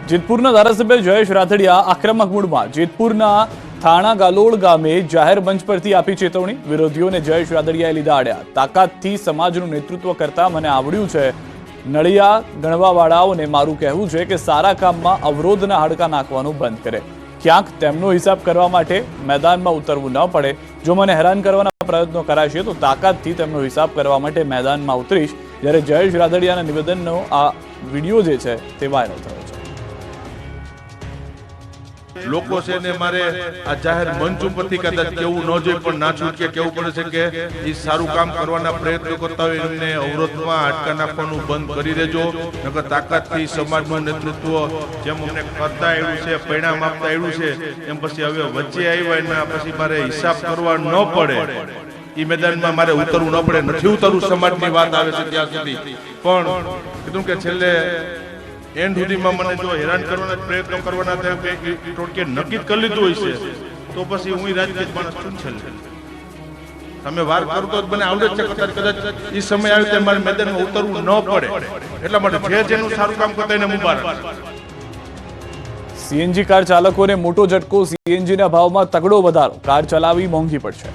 જેતપુરના ધારાસભ્ય જયેશ રાથડિયા આક્રમક મૂડમાં જેતપુરના થાણા ગાલોડ ગામે જાહેર મંચ પરથી આપી ચેતવણી. વિરોધીઓને જયેશ રાથડિયાએ લીધા આડ્યા. તાકાતથી સમાજનું નેતૃત્વ કરતા મને આવડ્યું છે. નળિયા ગણવાવાળાઓને મારું કહેવું છે કે સારા કામમાં અવરોધના હાડકા નાખવાનું બંધ કરે. ક્યાંક તેમનો હિસાબ કરવા માટે મેદાનમાં ઉતરવું ન પડે. જો મને હેરાન કરવાના પ્રયત્નો કરાશે તો તાકાતથી તેમનો હિસાબ કરવા માટે મેદાનમાં ઉતરીશ. જ્યારે જયેશ રાથડિયાના નિવેદનનો આ વિડીયો જે છે તે વાયરલ થયો છે. લોકો છે ને મારે આ જાહેર મંચ ઉપરથી કદાચ કેવું ન જોઈએ પણ ના છૂટકે કેવું પડે છે કે એ સારું કામ કરવાના પ્રયત્નો કરતા હોય એમને અવરોધમાં હાડકા નાખવાનું બંધ કરી દેજો. નકર તાકાતથી સમાજનું નેતૃત્વ જેમ અમને કરતા આવ્યું છે, પરિણામ આપતા આવ્યું છે, એમ પછી હવે વચ્ચે આવ્યા એના પછી મારે હિસાબ કરવા ન પડે. એ મેદાનમાં મારે ઉતરવું ન પડે. નથી ઉતરવું સમાજની વાત આવે છે ત્યાં સુધી, પણ કીધું કે છેલ્લે એન્ડ સુધીમાં મને જો હેરાન કરવાના પ્રયત્નો કરવાના ટોટકે નક્કી કરી લીધું હોય છે તો પછી હું રાજકીય માણસ છું. છેલ્લે તમે વાર કરતો મને આવડે છે કદાચ એ સમય આવે ત્યારે મારે મેદાનમાં ઉતરવું ન પડે. એટલા માટે જે જેનું સારું કામ કરતા એને મુબારક. સીએનજી કાર ચાલકોને મોટો ઝટકો. સીએનજીના ભાવમાં તગડો વધારો. કાર ચલાવવી મોંઘી પડશે.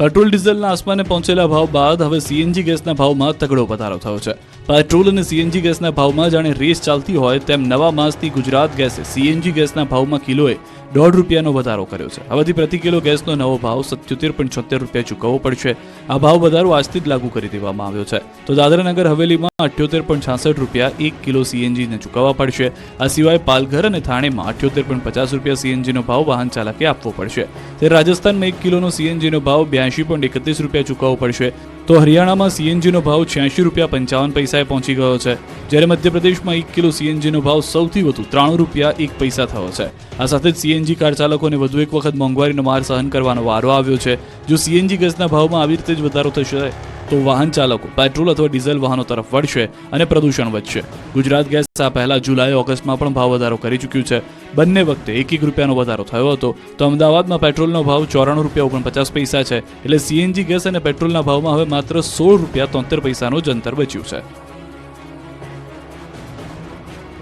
પેટ્રોલ ડીઝલના આસમાને પહોંચેલા ભાવ બાદ હવે સીએનજી ગેસના ભાવમાં તગડો વધારો થયો છે. પેટ્રોલ અને સીએનજી ગેસના ભાવમાં જાણે રેસ ચાલતી હોય તેમ નવા માસથી ગુજરાત ગેસે સીએનજી ગેસના ભાવમાં કિલોએ ₹1.5 વધારો કર્યો છે. હવેથી પ્રતિ કિલો ગેસનો નવો ભાવ ₹77.76 ચૂકવવો પડશે. આ ભાવ વધારો આજથી જ લાગુ કરી દેવામાં આવ્યો છે. તો દાદરાનગર હવેલીમાં ₹78.66 1 કિલો સીએનજીને ચૂકવવા પડશે. આ સિવાય પાલઘર અને થાણેમાં ₹78.50 સીએનજીનો ભાવ વાહન ચાલકે આપવો પડશે. ત્યારે રાજસ્થાનમાં 1 કિલોનો સીએનજીનો ભાવ ₹82.31 ચૂકવવો પડશે. તો હરિયાણામાં સીએનજીનો ભાવ ₹86.55 પહોંચી ગયો છે. જ્યારે મધ્યપ્રદેશમાં 1 કિલો સીએનજીનો ભાવ સૌથી વધુ ₹93.01 થયો છે. આ સાથે જ સીએનજી કાર ચાલકોને વધુ એક વખત મોંઘવારીનો માર સહન કરવાનો વારો આવ્યો છે. જો સીએનજી ગેસના ભાવમાં આવી રીતે જ વધારો થશે તો વાહન ચાલકો પેટ્રોલ અથવા ડીઝલ વાહનો તરફ વળશે અને પ્રદૂષણ વધશે. ગુજરાત ગેસ આ પહેલા જુલાઈ ઓગસ્ટમાં પણ ભાવ વધારો કરી ચૂક્યું છે. બંને વખતે ₹1 વધારો થયો હતો. તો અમદાવાદમાં પેટ્રોલનો ભાવ ₹94.49 છે. એટલે સીએનજી ગેસ અને પેટ્રોલના ભાવમાં હવે માત્ર ₹16.73 જ અંતર બચ્યું છે.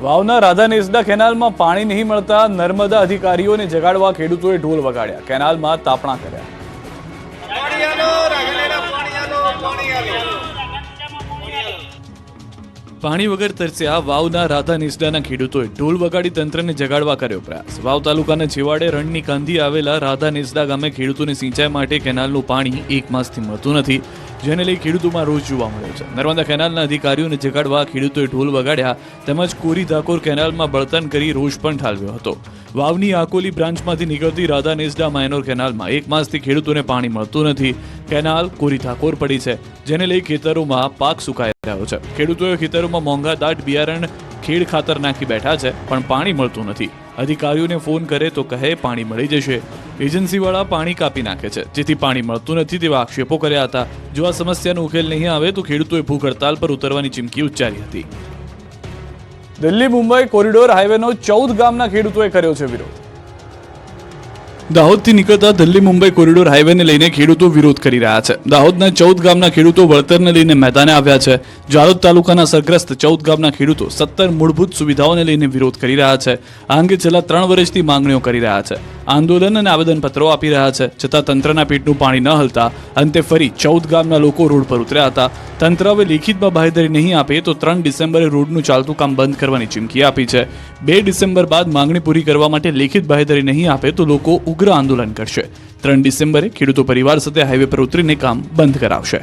વાવના રાધા નેસડા કેનાલમાં પાણી નહીં મળતા નર્મદા અધિકારીઓને જગાડવા ખેડૂતોએ ઢોલ વગાડ્યા. કેનાલમાં તાપણા કર્યા. પાણી વગર તરસ્યા વાવના રાધા નેસડાના ખેડૂતોએ ઢોલ વગાડી તંત્રને જગાડવા કર્યો પ્રયાસ. વાવ તાલુકાના છેવાડે રણની કાંધી આવેલા રાધા નેસડા ગામે ખેડૂતોને સિંચાઈ માટે કેનાલનું પાણી 1 માસથી મળતું નથી, જેને લઈ ખેડૂતોમાં રોષ જોવા મળ્યો છે. નર્મદા કેનાલના અધિકારીઓને જગાડવા ખેડૂતોએ ઢોલ વગાડ્યા તેમજ કોરી ધાકોર કેનાલમાં બળતણ કરી રોષ પણ ઠાલવ્યો હતો. વાવની આકોલી બ્રાન્ચમાંથી નીકળતી રાધા નેસડા માઇનોર કેનાલમાં 1 માસથી ખેડૂતોને પાણી મળતું નથી. કેનાલ કોરી ધાકોર પડી છે, જેને લઈ ખેતરોમાં પાક સુકાઈ રહ્યો છે. ખેડૂતોએ ખેતરોમાં મોંઘા દાટ બિયારણ ખેડ ખાતર નાખી બેઠા છે, પણ પાણી મળતું નથી. અધિકારીઓને ફોન કરે તો કહે પાણી મળી જશે. એજન્સીવાળા પાણી કાપી નાખે છે, જેથી પાણી મળતું નથી તેવા આક્ષેપો કર્યા હતા. જો આ સમસ્યાનો ઉકેલ નહીં આવે તો ખેડૂતોએ ભૂખ હડતાલ પર ઉતરવાની ચીમકી ઉચ્ચારી હતી. દિલ્હી મુંબઈ કોરિડોર હાઈવેનો 14 ગામના ખેડૂતોએ કર્યો છે વિરોધ. દાહોદથી નીકળતા દિલ્હી મુંબઈ કોરિડોર હાઈવેને લઈને ખેડૂતો વિરોધ કરી રહ્યા છે. દાહોદના 14 ગામના ખેડૂતો વળતરને લઈને મેદાને આવ્યા છે. જાલોદ તાલુકાના અસરગ્રસ્ત 14 ગામના ખેડૂતો 17 મૂળભૂત સુવિધાઓને લઈને વિરોધ કરી રહ્યા છે. આ અંગે છેલ્લા 3 વર્ષથી માંગણીઓ કરી રહ્યા છે. આંદોલન અને આવેદનપત્રો આપી રહ્યા છે, છતાં તંત્રના પેટનું પાણી ન હલતા અંતે ફરી 14 ગામના લોકો રોડ પર ઉતર્યા હતા. તંત્ર હવે લેખિતમાં બાહેધરી નહીં આપે તો 3 ડિસેમ્બરે રોડનું ચાલતું કામ બંધ કરવાની ચીમકી આપી છે. 2 ડિસેમ્બર બાદ માંગણી પૂરી કરવા માટે લેખિત બાહેધરી નહીં આપે તો લોકો ઉગ્ર આંદોલન કરશે. 3 ડિસેમ્બરે ખેડૂતો પરિવાર સાથે હાઈવે પર ઉતરીને કામ બંધ કરાવશે.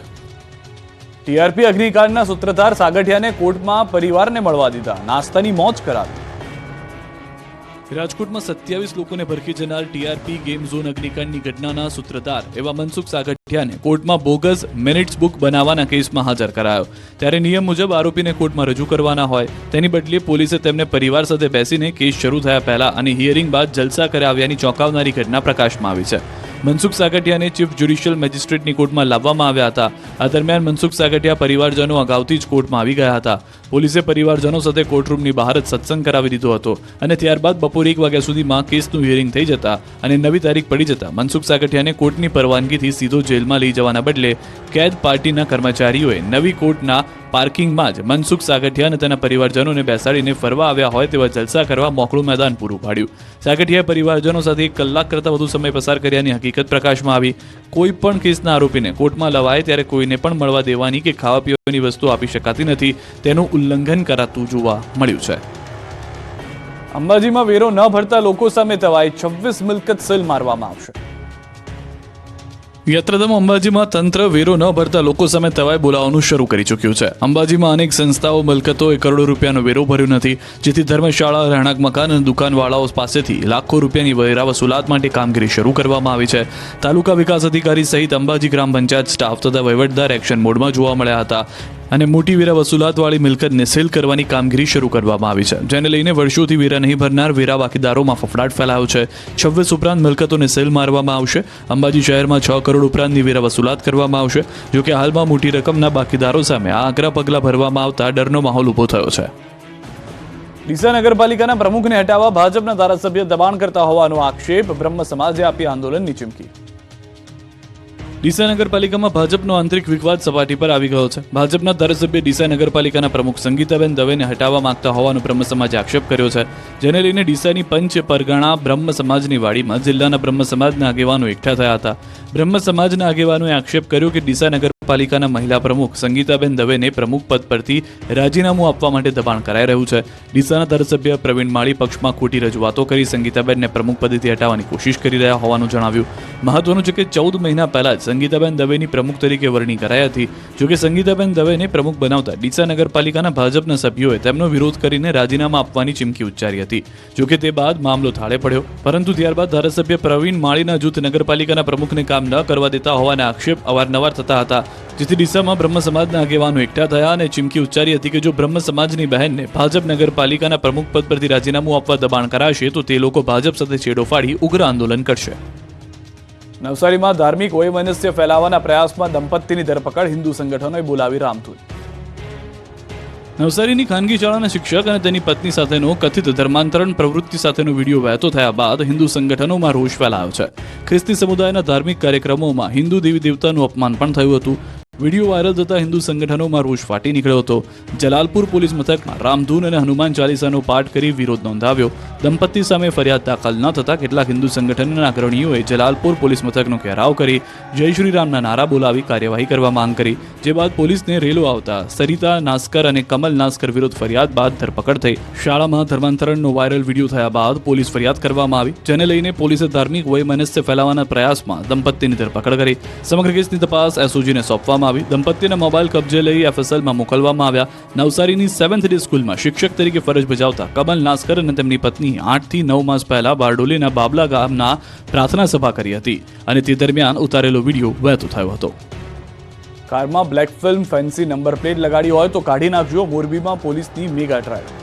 ટીઆરપી અગ્નિકાંડના સૂત્રધાર સાગઠિયાને કોર્ટમાં પરિવારને મળવા દીધા. નાસ્તાની મોજ કરાવી. રાજકોટમાં 27 લોકોને ભરખી જનાર ટીઆરપી ગેમ ઝોન અગ્નિકાંડની ઘટનાના સૂત્રધાર એવા મનસુખ સાગઠિયાને કોર્ટમાં બોગસ મિનિટ્સ બુક બનાવવાના કેસમાં હાજર કરાયો. ત્યારે નિયમ મુજબ આરોપીને કોર્ટમાં રજૂ કરવાના હોય, તેની બદલે પોલીસે તેમને પરિવાર સાથે બેસીને કેસ શરૂ થયા પહેલા અને હિયરિંગ બાદ જલસા કરાવ્યાની ચોંકાવનારી ઘટના પ્રકાશમાં આવી છે. મનસુખ સાગઠિયાને ચીફ જ્યુડિશિયલ મેજિસ્ટ્રેટની કોર્ટમાં લાવવામાં આવ્યા હતા. આ દરમિયાન મનસુખ સાગઠિયા પરિવારજનો અગાઉથી જ કોર્ટમાં આવી ગયા હતા. પોલીસે પરિવારજનો સાથે કોર્ટરૂમની બહાર જ સત્સંગ કરાવી દીધો હતો અને ત્યારબાદ બપોરે 1 વાગ્યા સુધીમાં કેસનું હિયરિંગ થઈ જતા અને નવી તારીખ પડી જતા મનસુખ સાગઠિયાને કોર્ટની પરવાનગીથી સીધો જેલમાં લઈ જવાના બદલે કેદ પાર્ટીના કર્મચારીઓએ નવી કોર્ટના પાર્કિંગમાં જ મનસુખ સાગઠિયા અને તેના પરિવારજનોને બેસાડીને ફરવા આવ્યા હોય તેવા જલસા કરવા મોકળું મેદાન પૂરું પાડ્યું. સાગઠિયાએ પરિવારજનો સાથે 1 કલાક કરતાં વધુ સમય પસાર કર્યાની હકીકત પ્રકાશમાં આવી. કોઈ પણ કેસના આરોપીને કોર્ટમાં લવાય ત્યારે કોઈને પણ મળવા દેવાની કે ખાવા પીવાની વસ્તુ આપી શકાતી નથી, તેનું ઉલ્લંઘન કરાતું જોવા મળ્યું છે. અંબાજીમાં વેરો ન ભરતા લોકો સામે તવાઈ 26 મિલકત સીલ મારવામાં આવશે. યાત્રાધામ અંબાજીમાં તંત્ર વેરો ન ભરતા લોકો સામે તવાઈ બોલાવવાનું શરૂ કરી ચૂક્યું છે. અંબાજીમાં અનેક સંસ્થાઓ મિલકતોએ કરોડો રૂપિયાનો વેરો ભર્યો નથી, જેથી ધર્મશાળા, રહેણાંક મકાન અને દુકાનવાળાઓ પાસેથી લાખો રૂપિયાની વેરા વસૂલાત માટે કામગીરી શરૂ કરવામાં આવી છે. તાલુકા વિકાસ અધિકારી સહિત અંબાજી ગ્રામ પંચાયત સ્ટાફ તથા વહીવટદાર એક્શન મોડમાં જોવા મળ્યા હતા અને મોટી વેરા વસૂલાતવાળી મિલકતને સીલ કરવાની કામગીરી શરૂ કરવામાં આવી છે, જેને લઈને વર્ષોથી વેરા નહીં ભરનાર વેરા બાકીદારોમાં ફફડાટ ફેલાયો છે. 26 ઉપરાંત મિલકતોને સીલ મારવામાં આવશે. અંબાજી શહેરમાં 6 કરોડ ઉપરાંતની વેરા વસૂલાત કરવામાં આવશે. જોકે હાલમાં મોટી રકમના બાકીદારો સામે આ આકરા પગલાં ભરવામાં આવતા ડરનો માહોલ ઊભો થયો છે. ડીસા નગરપાલિકાના પ્રમુખને હટાવવા ભાજપના ધારાસભ્ય દબાણ કરતા હોવાનો આક્ષેપ. બ્રહ્મ સમાજે આપી આંદોલનની ચીમકી. ડીસા નગરપાલિકામાં ભાજપનો આંતરિક વિવાદ સપાટી પર આવી ગયો છે. ભાજપના ધારાસભ્ય ડીસા નગરપાલિકાના પ્રમુખ સંગીતાબેન દવેને હટાવવા માંગતા હોવાનો બ્રહ્મ સમાજે આક્ષેપ કર્યો છે, જેને લઈને ડીસાની પંચ પરગણા બ્રહ્મ સમાજની વાડીમાં જિલ્લાના બ્રહ્મ સમાજના આગેવાનો એકઠા થયા હતા. બ્રહ્મ સમાજના આગેવાનોએ આક્ષેપ કર્યો કે ડીસા નગરપાલિકાના મહિલા પ્રમુખ સંગીતાબેન દવેને પ્રમુખ પદ પરથી રાજીનામું આપવા માટે દબાણ કરાઈ રહ્યું છે. ડીસાના ધારાસભ્ય પ્રવીણ માળી પક્ષમાં ખોટી રજૂઆતો કરી સંગીતાબેનને પ્રમુખ પદેથી હટાવવાની કોશિશ કરી રહ્યા હોવાનું જણાવ્યું. મહત્વનું છે કે 14 મહિના પહેલા જ સંગીતાબેન દવેની પ્રમુખ તરીકે વરણી કરાઈ હતી. જોકે સંગીતાબેન દવેને પ્રમુખ બનાવતા ડીસા નગરપાલિકાના ભાજપના સભ્યોએ તેમનો વિરોધ કરીને રાજીનામા આપવાની ચીમકી ઉચ્ચારી હતી. જોકે તે બાદ મામલો થાળે પડ્યો, પરંતુ ત્યારબાદ ધારાસભ્ય પ્રવીણ માળીના જૂથ નગરપાલિકાના પ્રમુખને કામ ન કરવા દેતા હોવાના આક્ષેપ અવારનવાર થતા હતા, જેથી ડીસામાં બ્રહ્મ સમાજના આગેવાનો એકઠા થયા અને ચીમકી ઉચ્ચારી હતી કે જો બ્રહ્મ સમાજની બહેનને ભાજપ નગરપાલિકાના પ્રમુખ પદ પરથી રાજીનામું આપવા દબાણ કરાશે તો તે લોકો ભાજપ સાથે છેડો ફાડી ઉગ્ર આંદોલન કરશે. નવસારીમાં ધાર્મિક વૈમનસ્ય ફેલાવવાના પ્રયાસમાં દંપતીની ધરપકડ. હિન્દુ સંગઠનોએ બોલાવી રામધૂન. નવસારીની ખાનગી શાળાના શિક્ષક અને તેની પત્ની સાથેનો કથિત ધર્માંતરણ પ્રવૃત્તિ સાથેનો વિડીયો વહેતો થયા બાદ હિન્દુ સંગઠનોમાં રોષ ફેલાયો છે. ખ્રિસ્તી સમુદાયના ધાર્મિક કાર્યક્રમોમાં હિન્દુ દેવી દેવતાનું અપમાન પણ થયું હતું. વિડીયો વાયરલ થતા હિન્દુ સંગઠનોમાં રોષ ફાટી નીકળ્યો હતો. જલાલપુર પોલીસ મથકમાં રામધૂન અને હનુમાન ચાલીસાનો પાઠ કરી વિરોધ નોંધાવ્યો. દંપતી સામે ફરિયાદ દાખલ ન થતા કેટલાક હિન્દુ સંગઠનના અગ્રણીઓએ જલાલપુર પોલીસ મથકનો ઘેરાવ કરી જય શ્રી રામના નારા બોલાવી કાર્યવાહી કરવા માંગ કરી, જે બાદ પોલીસને રેલો આવતા સરિતા નાસ્કર અને કમલ નાસ્કર વિરુદ્ધ ફરિયાદ બાદ ધરપકડ થઈ. શાળામાં ધર્માંતરણનો વાયરલ વિડીયો થયા બાદ પોલીસ ફરિયાદ કરવામાં આવી, જેને લઈને પોલીસે ધાર્મિક વૈમનસ્ય ફેલાવવાના પ્રયાસમાં દંપતીની ધરપકડ કરી. સમગ્ર કેસની તપાસ એસઓજીને સોંપવામાં આવી. દંપતીના મોબાઈલ કબજે લઈ એફએસએલમાં મોકલવામાં આવ્યા. નવસારીની 7th ડે સ્કૂલમાં શિક્ષક તરીકે ફરજ બજાવતા કમલ નાસ્કર અને તેમની પત્ની 8 થી 9 માસ પહેલા બારડોલીના બાબલા ગામના પ્રાર્થના સભા કરી હતી અને તે દરમિયાન ઉતારેલો વિડીયો વહેતો થયો હતો. કારમાં black film fancy number plate લગાડી હોય તો કાઢી નાખજો. મોરબીમાં પોલીસની મેગા ડ્રાઈવ.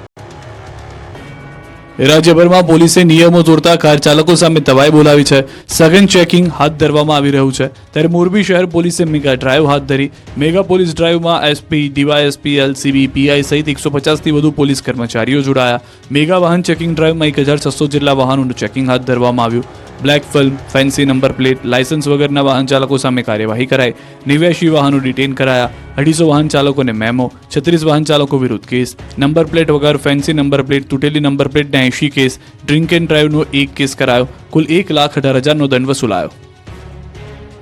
રાજ્યભરમાં પોલીસે નિયમો તોડતા કાર ચાલકો સામે તવાઈ બોલાવી છે. સઘન ચેકિંગ હાથ ધરવામાં આવી રહ્યું છે. ત્યારે મોરબી શહેર પોલીસે મેગા ડ્રાઈવ હાથ ધરી. મેગા પોલીસ ડ્રાઈવમાં એસપી, ડીવાયએસપી, એલસીબી, પીઆઈ સહિત 150થી વધુ પોલીસ કર્મચારીઓ જોડાયા. મેગા વાહન ચેકિંગ ડ્રાઈવમાં 1600 જેટલા વાહનોનું ચેકિંગ હાથ ધરવામાં આવ્યું. Black film, fancy number plate, licence વગરના વાહન ચાલકો સામે કાર્યવાહી કરાઈ. 89 વાહનો ડિટેન કરાયા. 250 વાહન ચાલકોને મેમો. 36 વાહન ચાલકો વિરુદ્ધ કેસ. નંબર પ્લેટ વગર, ફેન્સી નંબર પ્લેટ, તૂટેલી નંબર પ્લેટના 80 કેસ. ડ્રિંક એન્ડ ડ્રાઈવનો 1 કેસ કરાયો. કુલ 1,18,000નો દંડ વસૂલાયો.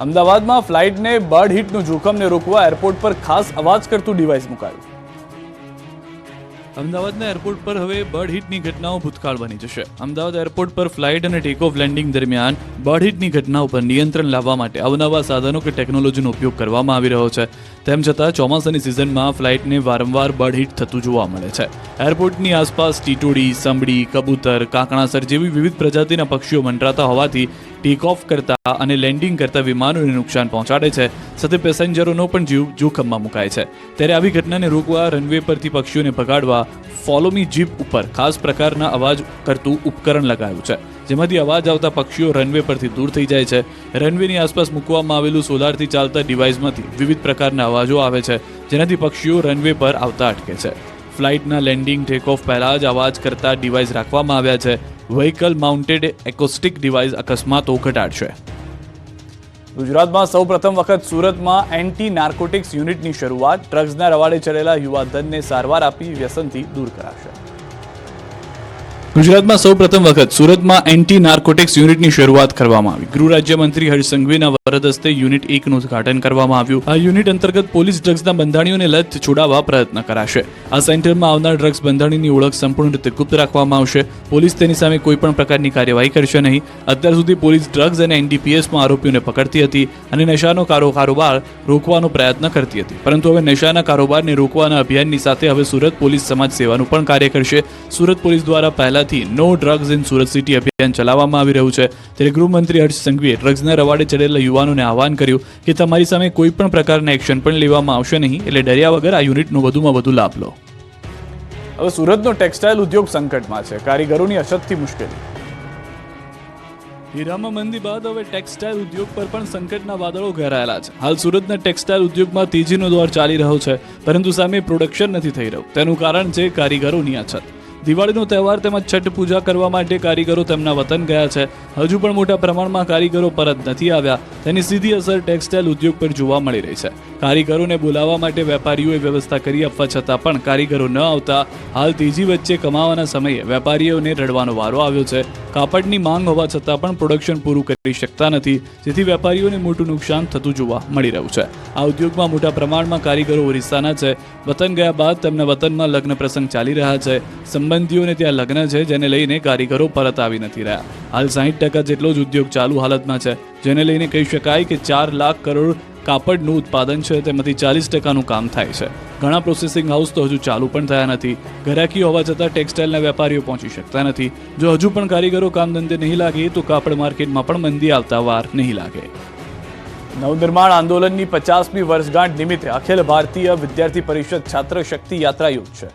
અમદાવાદમાં ફ્લાઇટને બર્ડ હિટનું જોખમને રોકવા એરપોર્ટ પર ખાસ અવાજ કરતું ડિવાઇસ મુકાયું. અમદાવાદના એરપોર્ટ પર હવે બર્ડ હિટની ઘટનાઓ ભૂતકાળ બની જશે. અમદાવાદ એરપોર્ટ પર ફ્લાઇટ અને ટેક ઓફ લેન્ડિંગ દરમિયાન બર્ડ હિટની ઘટનાઓ પર નિયંત્રણ લાવવા માટે અવનવા સાધનો કે ટેકનોલોજીનો ઉપયોગ કરવામાં આવી રહ્યો છે. તેમ છતાં ચોમાસાની સિઝનમાં ફ્લાઇટને વારંવાર બર્ડ હિટ થતું જોવા મળે છે. એરપોર્ટની આસપાસ ટીટોડી, સંભડી, કબૂતર, કાંકણાસર જેવી વિવિધ પ્રજાતિના પક્ષીઓ મંડરાતા હોવાથી ટેક ઓફ કરતા અને લેન્ડિંગ કરતા વિમાનોને નુકસાન પહોંચાડે છે, સાથે પેસેન્જરોનો પણ જીવ જોખમમાં મુકાય છે. ત્યારે આવી ઘટનાને રોકવા રનવે પરથી પક્ષીઓને ભગાડવા ફોલોમી જીપ ઉપર ખાસ પ્રકારના અવાજ કરતું ઉપકરણ લગાવ્યું છે, જેમાંથી અવાજ આવતા પક્ષીઓ રનવે પરથી દૂર થઈ જાય છે. રનવેની આસપાસ મૂકવામાં આવેલું સોલારથી ચાલતા ડિવાઇસમાંથી વિવિધ પ્રકારના અવાજો આવે છે, જેનાથી પક્ષીઓ રનવે પર આવતા અટકે છે. ફ્લાઇટના લેન્ડિંગ ટેક ઓફ પહેલા જ અવાજ કરતા ડિવાઇસ રાખવામાં આવ્યા છે. વ્હીકલ માઉન્ટેડ એકોસ્ટિક ડિવાઇસ અકસ્માતો ઘટાડશે. ગુજરાતમાં સૌ પ્રથમ વખત સુરતમાં એન્ટી નાર્કોટિક્સ યુનિટની શરૂઆત. ડ્રગ્સના રવાડે ચડેલા યુવાધનને સારવાર આપી વ્યસનથી દૂર કરાશે. ગુજરાતમાં સૌ પ્રથમ વખત સુરતમાં એન્ટી નાર્કોટિક્સ યુનિટની શરૂઆત કરવામાં આવી. ગૃહ રાજ્યમંત્રી હર્ષ સંઘવીના વરદ હસ્તે યુનિટ 1નું ઉદ્ઘાટન કરવામાં આવ્યું. આ યુનિટ અંતર્ગત પોલીસ ડ્રગ્સના બંધાણીઓને લત છોડાવવા પ્રયત્ન કરાશે. આ સેન્ટરમાં આવનાર ડ્રગ્સ બંધાણીની ઓળખ સંપૂર્ણ રીતે ગુપ્ત રાખવામાં આવશે. પોલીસ તેની સામે કોઈ પણ પ્રકારની કાર્યવાહી કરશે નહીં. અત્યાર સુધી પોલીસ ડ્રગ્સ અને એનડીપીએસમાં આરોપીઓને પકડતી હતી અને નશાનો કારોબાર રોકવાનો પ્રયત્ન કરતી હતી, પરંતુ હવે નશાના કારોબારને રોકવાના અભિયાનની સાથે હવે સુરત પોલીસ સમાજ સેવાનું પણ કાર્ય કરશે. સુરત પોલીસ દ્વારા પહેલાથી no drugs in Surat city અભિયાન ચલાવવામાં આવી રહ્યું છે. ત્યારે ગૃહમંત્રી હર્ષ સંઘવીએ ડ્રગ્સના રવાડે ચડેલા યુવાનોને આહવાન કર્યું કે તમારી સામે કોઈ પણ પ્રકારના એક્શન પણ લેવામાં આવશે નહીં, એટલે ડર્યા વગર આ યુનિટનો વધુમાં વધુ લાભ લો. હવે સુરતનો ટેક્સટાઇલ ઉદ્યોગ સંકટમાં છે. કારીગરોની અછતથી મુશ્કેલી. હીરામાં મંદી બાદ હવે ટેક્સટાઇલ ઉદ્યોગ પર પણ સંકટના વાદળો ઘેરાયેલા છે. હાલ સુરતના ટેક્સટાઇલ ઉદ્યોગમાં તેજીનો દોર ચાલી રહ્યો છે, પરંતુ સામે પ્રોડક્શન નથી થઈ રહ્યું. તેનું કારણ છે કારીગરોની અછત. દિવાળીનો તહેવાર તેમજ છઠ પૂજા કરવા માટે કારીગરો તેમના વતન ગયા છે. હજુ પણ મોટા પ્રમાણમાં કારીગરો પરત નથી આવ્યા. તેની સીધી અસર ટેક્સટાઇલ ઉદ્યોગ પર જોવા મળી રહી છે. કારીગરોને બોલાવવા માટે વેપારીઓએ વ્યવસ્થા કરી આપવા છતાં પણ કારીગરો ન આવતા હાલ તેજી વચ્ચે કમાવાના સમયે વેપારીઓને રડવાનો વારો આવ્યો છે. કાપડની માંગ હોવા છતાં પણ પ્રોડક્શન પૂરું કરી શકતા નથી, જેથી વેપારીઓને મોટું નુકસાન થતું જોવા મળી રહ્યું છે. આ ઉદ્યોગમાં મોટા પ્રમાણમાં કારીગરો ઓરિસ્સાના છે. વતન ગયા બાદ તેમના વતનમાં લગ્ન પ્રસંગ ચાલી રહ્યા છે. સંબંધીઓને ત્યાં લગ્ન છે, જેને લઈને કારીગરો પરત આવી નથી રહ્યા. હાલ 60% જેટલો જ ઉદ્યોગ ચાલુ હાલતમાં છે, જેને લઈને કહી શકાય કે 4 લાખ કરોડ કાપડનું ઉત્પાદન છે, તેમાંથી 40%નું કામ થાય છે. ઘણા પ્રોસેસિંગ હાઉસ તો હજુ ચાલુ પણ થયા નથી. ગ્રાહકી હોવા છતાં ટેક્સટાઇલના વેપારીઓ પહોંચી શકતા નથી. જો હજુ પણ કારીગરો કામ ધંધે નહીં લાગે તો કાપડ માર્કેટમાં પણ મંદી આવતા વાર નહીં લાગે. નવનિર્માણ આંદોલનની 50મી વર્ષગાંઠ નિમિત્તે અખિલ ભારતીય વિદ્યાર્થી પરિષદ છાત્ર શક્તિ યાત્રા યોજશે.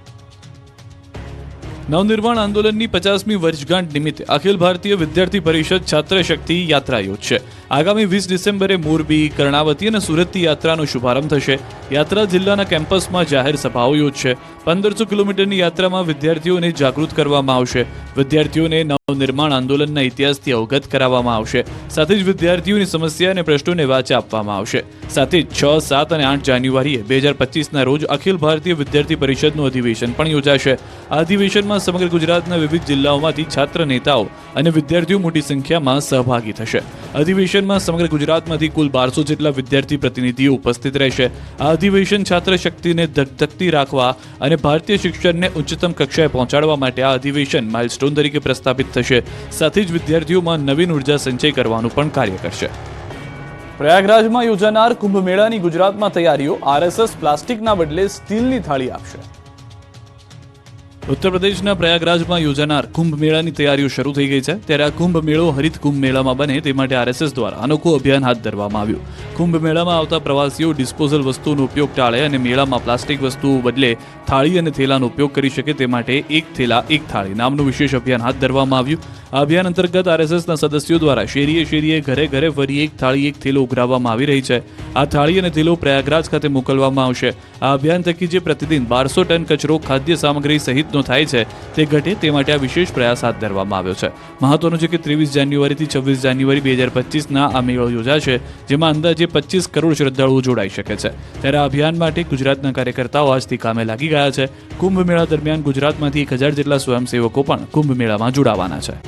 નવનિર્માણ આંદોલનની 50મી વર્ષગાંઠ નિમિત્તે અખિલ ભારતીય વિદ્યાર્થી પરિષદ છાત્ર શક્તિ યાત્રા યોજશે. આગામી 20 ડિસેમ્બરે મોરબી, કર્ણાવતી અને સુરતથી યાત્રાનો શુભારંભ થશે. યાત્રા જિલ્લાના કેમ્પસમાં જાહેર સભાઓ યોજશે. 1500 કિલોમીટરની યાત્રામાં વિદ્યાર્થીઓને જાગૃત કરવામાં આવશે. વિદ્યાર્થીઓને નવનિર્માણ આંદોલનના ઇતિહાસથી અવગત કરાવવામાં આવશે. સાથે જ વિદ્યાર્થીઓની સમસ્યા અને પ્રશ્નોને વાચા આપવામાં આવશે. સાથે જ 6, 7 અને 8 જાન્યુઆરીએ 2025ના રોજ અખિલ ભારતીય વિદ્યાર્થી પરિષદનું અધિવેશન પણ યોજાશે. આ અધિવેશનમાં સમગ્ર ગુજરાતના વિવિધ જિલ્લાઓમાંથી છાત્ર નેતાઓ અને વિદ્યાર્થીઓ મોટી સંખ્યામાં સહભાગી થશે. અધિવેશનમાં સમગ્ર ગુજરાતમાંથી કુલ 1200 જેટલા વિદ્યાર્થી પ્રતિનિધિઓ ઉપસ્થિત રહેશે. આ અધિવેશન છાત્ર શક્તિને ધગધગતી રાખવા અને ભારતીય શિક્ષણને ઉચ્ચતમ કક્ષાએ પહોંચાડવા માટે આ અધિવેશન માઇલસ્ટોન તરીકે પ્રસ્થાપિત થશે. સાથે જ વિદ્યાર્થીઓમાં નવીન ઉર્જા સંચય કરવાનું પણ કાર્ય કરશે. પ્રયાગરાજમાં યોજાનાર કુંભ મેળાની ગુજરાતમાં તૈયારીઓ. આરએસએસ પ્લાસ્ટિકના બદલે સ્ટીલની થાળી આપશે. ઉત્તર પ્રદેશના પ્રયાગરાજમાં યોજાનાર કુંભ મેળાની તૈયારીઓ શરૂ થઈ ગઈ છે. ત્યારે આ કુંભ મેળો હરિત કુંભ મેળામાં બને તે માટે આરએસએસ દ્વારા અનોખું અભિયાન હાથ ધરવામાં આવ્યું. કુંભ મેળામાં આવતા પ્રવાસીઓ ડિસ્પોઝલ વસ્તુઓનો ઉપયોગ ટાળે અને મેળામાં પ્લાસ્ટિક વસ્તુઓ બદલે થાળી અને થેલાનો ઉપયોગ કરી શકે તે માટે એક થેલા એક થાળી નામનું વિશેષ અભિયાન હાથ ધરવામાં આવ્યું. આ અભિયાન અંતર્ગત આરએસએસના સદસ્યો દ્વારા શેરીએ શેરીએ ઘરે ઘરે ફરી એક થાળી એક થેલો ઉઘરાવવામાં આવી રહી છે. આ થાળી અને થેલો પ્રયાગરાજ ખાતે મોકલવામાં આવશે. આ અભિયાન થકી જે પ્રતિદિન 1200 ટન કચરો ખાદ્ય સામગ્રી સહિતનો થાય છે તે ઘટે તે માટે આ વિશેષ પ્રયાસ હાથ ધરવામાં આવ્યો છે. મહત્વનું છે કે 23 જાન્યુઆરીથી 26 જાન્યુઆરી 2025ના આ મેળો યોજાશે, જેમાં અંદાજે 25 કરોડ શ્રદ્ધાળુઓ જોડાઈ શકે છે. ત્યારે આ અભિયાન માટે ગુજરાતના કાર્યકર્તાઓ આજથી કામે લાગી ગયા છે. કુંભ મેળા દરમિયાન ગુજરાતમાંથી 1000 જેટલા સ્વયંસેવકો પણ કુંભ મેળામાં જોડાવાના છે.